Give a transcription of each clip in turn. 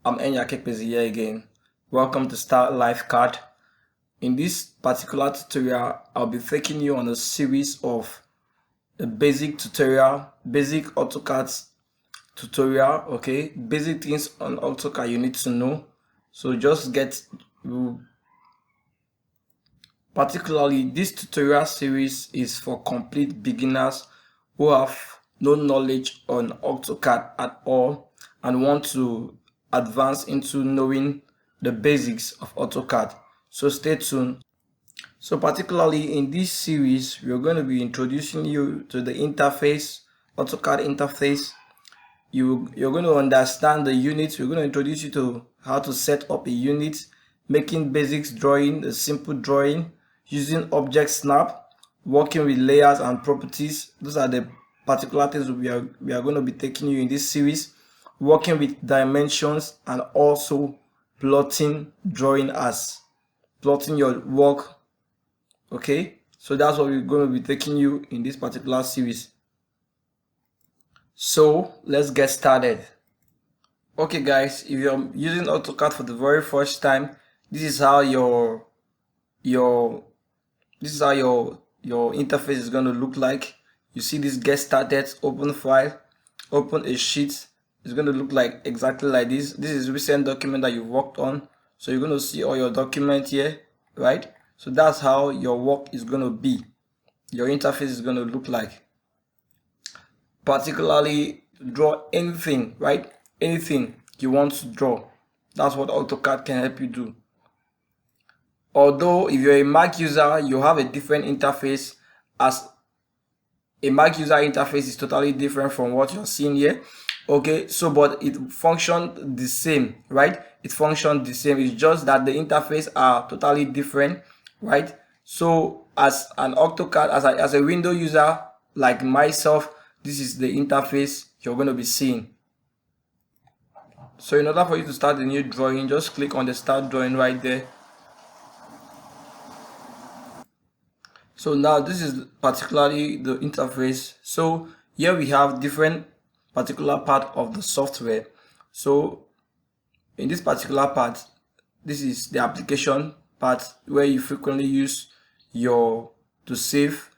I'm Enyakekpezi here again. Welcome to Start Life Card. In this particular tutorial, I'll be taking you on a series of a basic AutoCAD tutorial, okay? Basic things on AutoCAD you need to know. So just get, particularly this tutorial series is for complete beginners who have no knowledge on AutoCAD at all and want to advance into knowing the basics of AutoCAD. So stay tuned. So particularly in this series, we're going to be introducing you to the interface, AutoCAD interface. You're going to understand the units. We're going to introduce you to how to set up a unit, making basics drawing, a simple drawing, using object snap, working with layers and properties. Those are the particular things we are going to be taking you in this series. Working with dimensions and also plotting plotting your work. Okay, so that's what we're going to be taking you in this particular series. So let's get started. Okay guys, if you're using AutoCAD for the very first time, this is how your interface is going to look like. You see this get started, open file, open a sheet. It's going to look like exactly like this. This is recent document that you've worked on. So you're going to see all your documents here, right? So that's how your work is going to be. Your interface is going to look like. Particularly draw anything, right? Anything you want to draw. That's what AutoCAD can help you do. Although if you're a Mac user, you have a different interface, as a Mac user interface is totally different from what you're seeing here. Okay, so but it functions the same, right? It functions the same. It's just that the interface are totally different, right? So as an AutoCAD, as a window user like myself, this is the interface you're going to be seeing. So in order for you to start a new drawing, just click on the start drawing right there. So now this is particularly the interface. So here we have different particular part of the software. So in this particular part, this is the application part where you frequently use to save,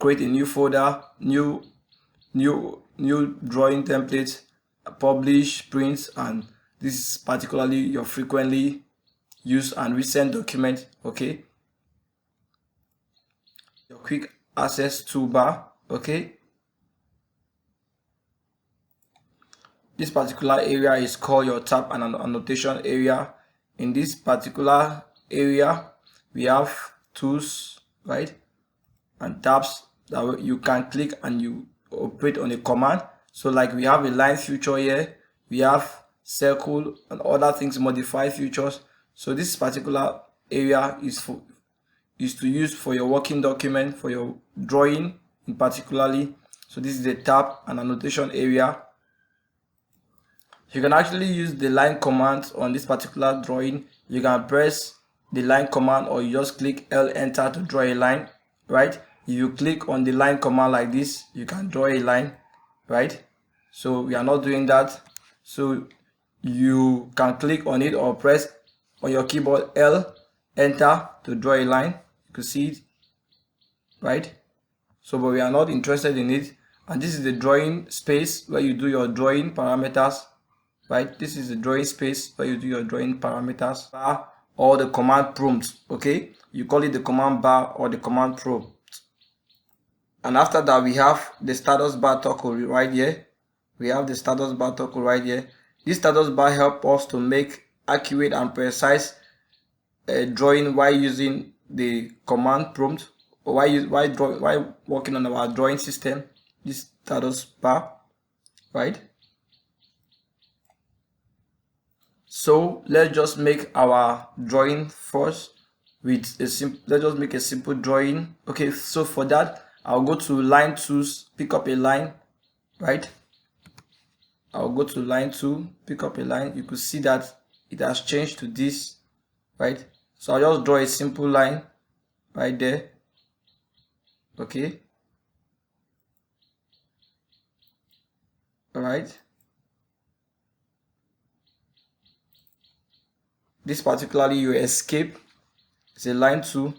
create a new folder, new drawing template, publish, print, and this is particularly your frequently used and recent document. Okay, your quick access toolbar. Okay, this particular area is called your tab and annotation area. In this particular area we have tools, right, and tabs that you can click and you operate on a command. So like we have a line feature here, we have circle and other things, modify features. So this particular area is to use for your working document, for your drawing in particularly. So this is the tab and annotation area. You can actually use the line command on this particular drawing. You can press the line command or you just click L enter to draw a line, right? If you click on the line command like this, you can draw a line, right? So we are not doing that. So you can click on it or press on your keyboard L enter to draw a line. You can see it, right? So but we are not interested in it. And this is the drawing space where you do your drawing parameters, right? This is the drawing space where you do your drawing parameters, bar or the command prompt. Okay, you call it the command bar or the command prompt. And after that we have the status bar toggle right here. We have the status bar toggle right here. This status bar helps us to make accurate and precise drawing while using the command prompt, or while working on our drawing system. This status bar, right? So let's just make our drawing first with let's just make a simple drawing. Okay, so for that I'll go to line tools, pick up a line, right? I'll go to line 2, pick up a line. You could see that it has changed to this, right? So I'll just draw a simple line right there. Okay, all right. this particularly you escape. It's a line 2.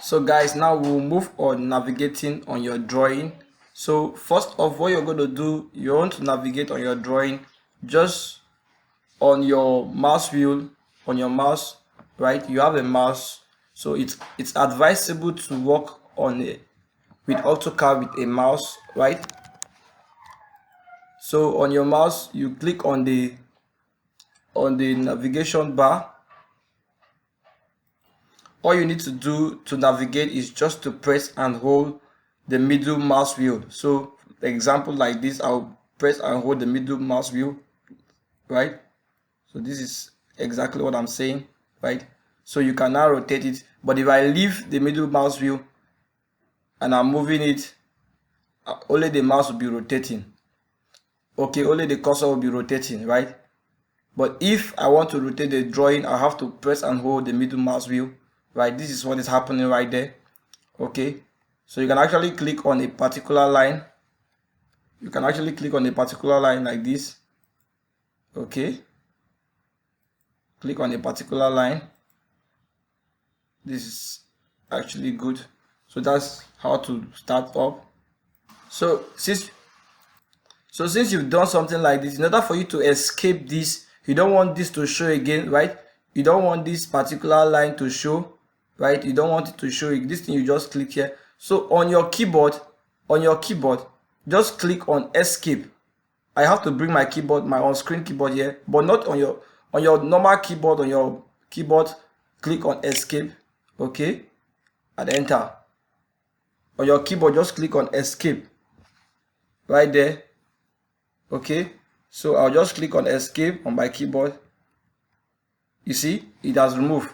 So guys, now we'll move on navigating on your drawing. So first of what you're going to do, you want to navigate on your drawing just on your mouse wheel, on your mouse, right? You have a mouse, so it's advisable to work on it with AutoCAD with a mouse, right? So on your mouse, you click on the navigation bar. All you need to do to navigate is just to press and hold the middle mouse wheel. So the example like this, I'll press and hold the middle mouse wheel, right? So this is exactly what I'm saying, right? So you can now rotate it, but if I leave the middle mouse wheel and I'm moving it, only the mouse will be rotating. Okay, only the cursor will be rotating, right? But if I want to rotate the drawing, I have to press and hold the middle mouse wheel, right? This is what is happening right there. Okay, so you can actually click on a particular line. You can actually click on a particular line like this. Okay, click on a particular line. This is actually good. So that's how to start up. So since you've done something like this, in order for you to escape this, you don't want this to show again, right? You don't want this particular line to show, right? You don't want it to show. This thing, you just click here. So on your keyboard, just click on escape. I have to bring my keyboard, my on-screen keyboard here, but not on your normal keyboard. On your keyboard, click on escape, okay, and enter. On your keyboard, just click on escape right there. Okay, so I'll just click on escape on my keyboard. You see, it has removed.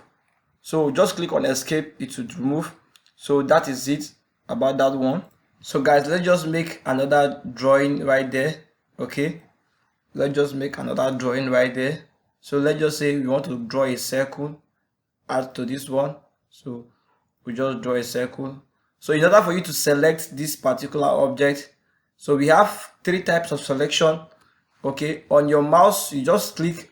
So just click on escape, it should remove. So that is it about that one. So guys, let's just make another drawing right there. Okay, let's just make another drawing right there. So let's just say we want to draw a circle, add to this one. So we just draw a circle. So in order for you to select this particular object, so we have 3 types of selection. Okay, on your mouse, you just click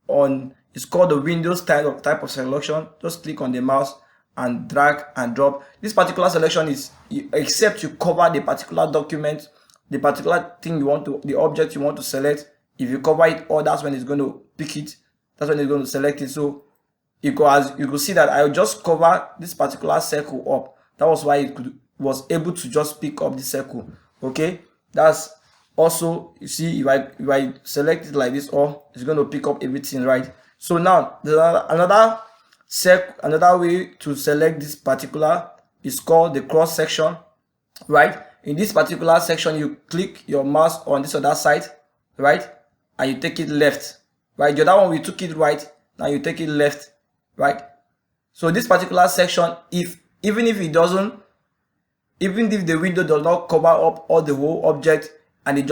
on, it's called the Windows type of selection. Just click on the mouse and drag and drop. This particular selection is, except you cover the particular document, the particular thing you want to, the object you want to select. If you cover it, or that's when it's going to pick it. That's when it's going to select it. So you could see that I just cover this particular circle up. That was why it was able to just pick up the circle. Okay, that's also, you see, if I select it like this, or it's going to pick up everything, right? So now there's another way to select this particular is called the cross section, right? In this particular section, you click your mouse on this other side, right, and you take it left, right? The other one we took it right, now you take it left, right? So this particular section, even if the window does not cover up all the whole object, and it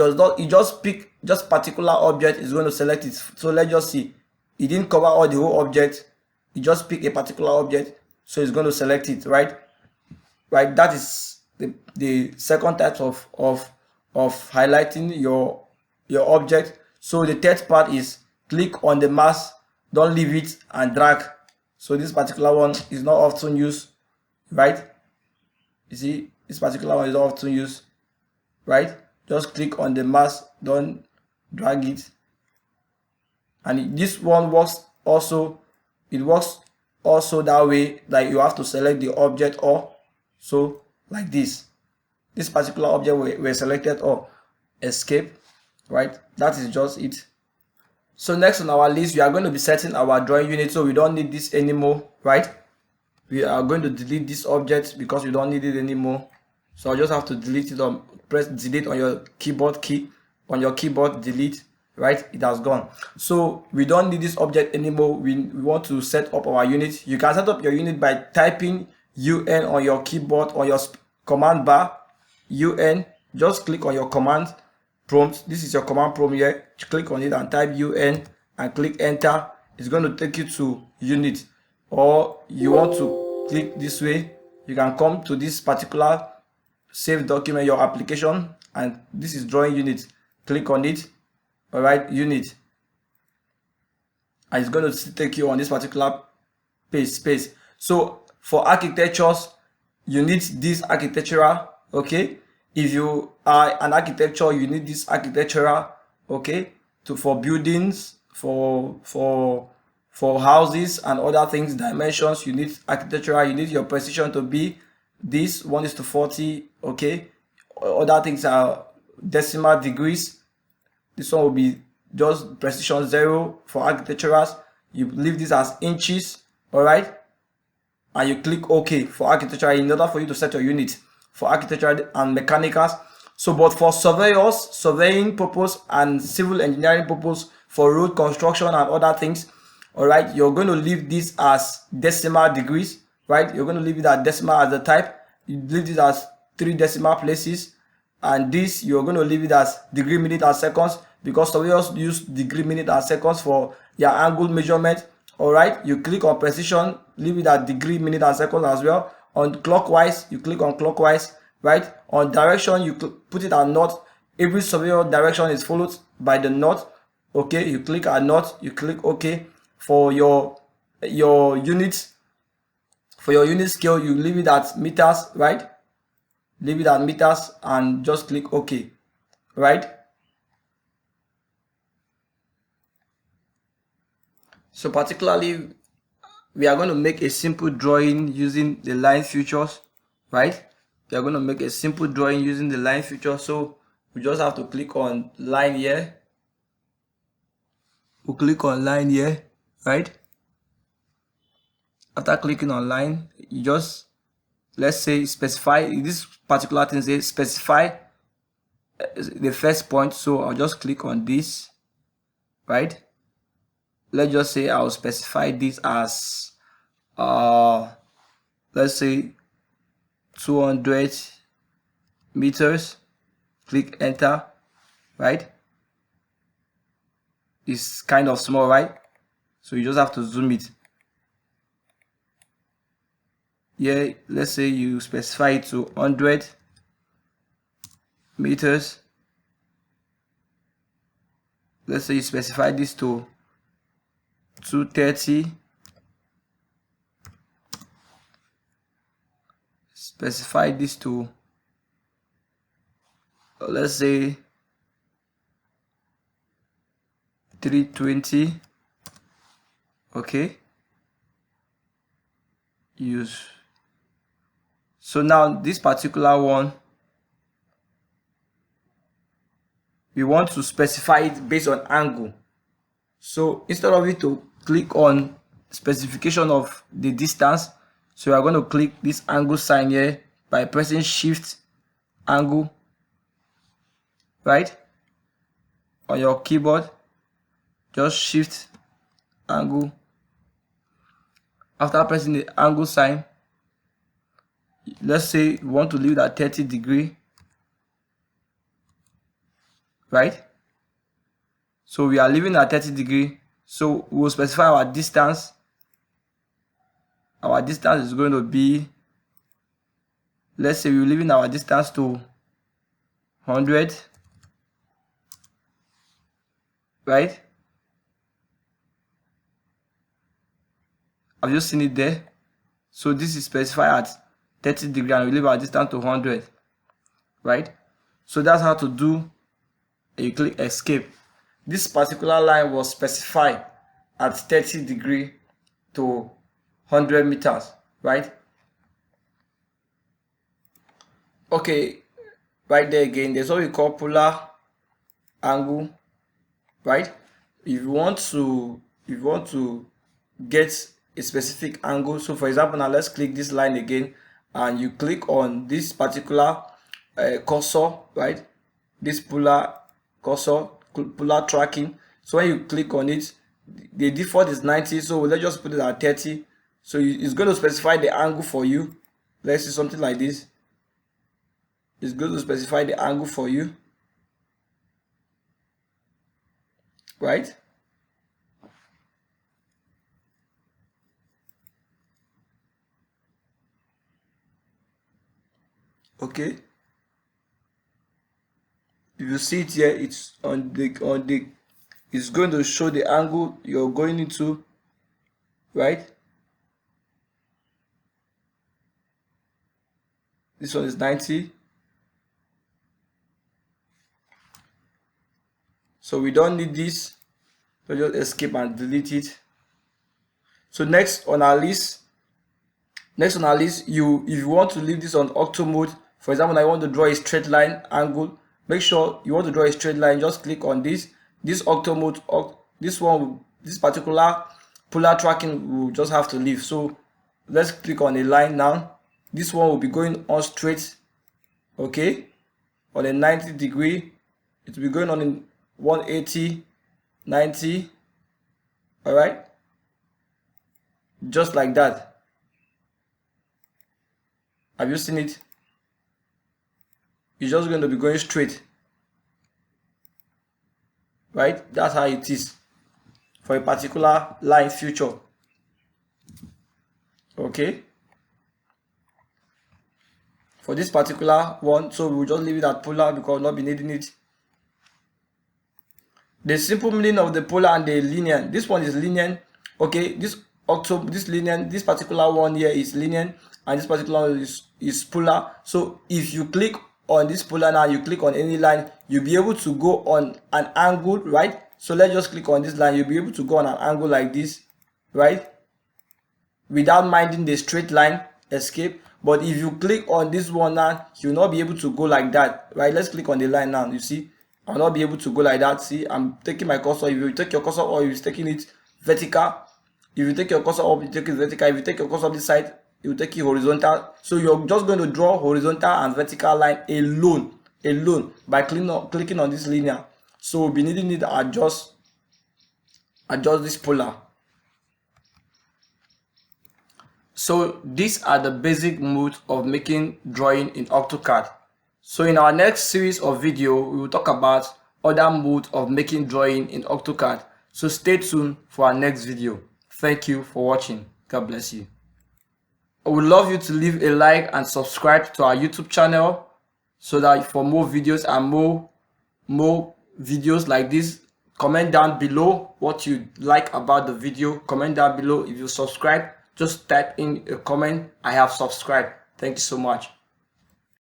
just pick just particular object, is going to select it. So let's just see, it didn't cover all the whole object, it just pick a particular object, so it's going to select it, right? That is the second type of highlighting your object. So the third part is click on the mouse, don't leave it, and drag. So this particular one is not often used, right? You see, this particular one is not often used, right? Just click on the mouse, don't drag it. And this one works also, it works also that way, like you have to select the object, or so like this particular object we selected, or escape, right? That is just it. So next on our list, we are going to be setting our drawing unit. So we don't need this anymore, right? We are going to delete this object because we don't need it anymore. So I just have to delete it, or press delete on your keyboard key, on your keyboard, delete, right? It has gone. So we don't need this object anymore. We want to set up our unit. You can set up your unit by typing UN on your keyboard, or your command bar, UN. Just click on your command prompt. This is your command prompt here. Click on it and type UN and click enter. It's going to take you to unit. Or you want to click this way, you can come to this particular save document, your application, and this is drawing unit. Click on it. All right, unit. and it's going to take you on this particular space. So for architectures, you need this architectural, okay. If you are an architecture, you need this architectural, okay, for buildings, for houses and other things, dimensions, you need architectural. You need your precision to be this 1:40, okay. Other things are decimal degrees. This one will be just precision 0 for architecturals. You leave this as inches, all right, and you click OK for architecture in order for you to set your unit for architecture and mechanicals. So but for surveyors, surveying purpose and civil engineering purpose, for road construction and other things, all right, you're going to leave this as decimal degrees, right. You're going to leave it as decimal as the type. You leave this as 3 decimal places, and this you're going to leave it as degree, minute and seconds, because surveyors use degree, minute and seconds for their angle measurement. All right, you click on precision, leave it at degree, minute and seconds as well. On clockwise, you click on clockwise, right. On direction, you put it at north. Every surveyor direction is followed by the north, okay. You click at north, you click OK. For your units, for your unit scale, you leave it at meters, right. Leave it at meters and just click OK, right. So particularly, we are going to make a simple drawing using the line features, right. We are going to make a simple drawing using the line feature. So we just have to click on line here. We'll click on line here, right. After clicking on line, you just, let's say, specify this particular thing, say specify the first point. So I'll just click on this, right. Let's just say I'll specify this as let's say 200 meters. Click enter, right. It's kind of small, right, so you just have to zoom it. Yeah, let's say you specify it to 100 meters. Let's say you specify this to 230. Specify this to, let's say, 320. Okay. Use. So now this particular one, we want to specify it based on angle. So instead of it to click on specification of the distance, so we are going to click this angle sign here by pressing shift angle, right, on your keyboard. Just shift angle. After pressing the angle sign, let's say we want to leave it at 30 degree, right. So we are leaving at 30 degree. So we'll specify our distance. Our distance is going to be, let's say we're leaving our distance to 100, right. I've just seen it there. So this is specified at 30 degree and we leave our distance to 100, right. So that's how to do. You click escape. This particular line was specified at 30 degree to 100 meters, right. Okay, right there again, there's what we call polar angle, right. If you want to get a specific angle, so for example, now let's click this line again and you click on this particular cursor, right, this polar cursor, polar tracking. So when you click on it, the default is 90, so let's just put it at 30. So it's going to specify the angle for you. Let's see something like this. It's going to specify the angle for you, right. Okay, if you see it here, it's on the It's going to show the angle you're going into, right? This one is 90. So we don't need this. So just escape and delete it. So next on our list, if you want to leave this on auto mode, for example, I want to draw a straight line angle. Make sure you want to draw a straight line. Just click on this auto mode. This particular polar tracking will just have to leave. So let's click on a line now. This one will be going on straight, okay, on a 90 degree. It will be going on in 180, 90. All right, just like that. Have you seen it? It's just going to be going straight, right? That's how it is for a particular line feature. Okay, for this particular one, so we'll just leave it at polar because we'll not be needing it. The simple meaning of the polar and the linear. This one is linear. Okay, this linear, this particular one here is linear, and this particular one is polar. So if you click on this polar now, you click on any line, you'll be able to go on an angle, right? So let's just click on this line. You'll be able to go on an angle like this, right, without minding the straight line. Escape. But if you click on this one now, you'll not be able to go like that, right? Let's click on the line now. You see, I'll not be able to go like that. See, I'm taking my cursor. If you take your cursor or if you're taking it vertical, if you take your cursor up, you take it vertical. If you take your cursor up this side, you take it horizontal. So you're just going to draw horizontal and vertical line alone by clicking on this linear. So we'll be needing to adjust this polar. So these are the basic modes of making drawing in AutoCAD. So in our next series of video, we will talk about other modes of making drawing in AutoCAD. So stay tuned for our next video. Thank you for watching. God bless you. I would love you to leave a like and subscribe to our YouTube channel so that for more videos and more videos like this. Comment down below what you like about the video. Comment down below. If you subscribe, just type in a comment, I have subscribed. Thank you so much.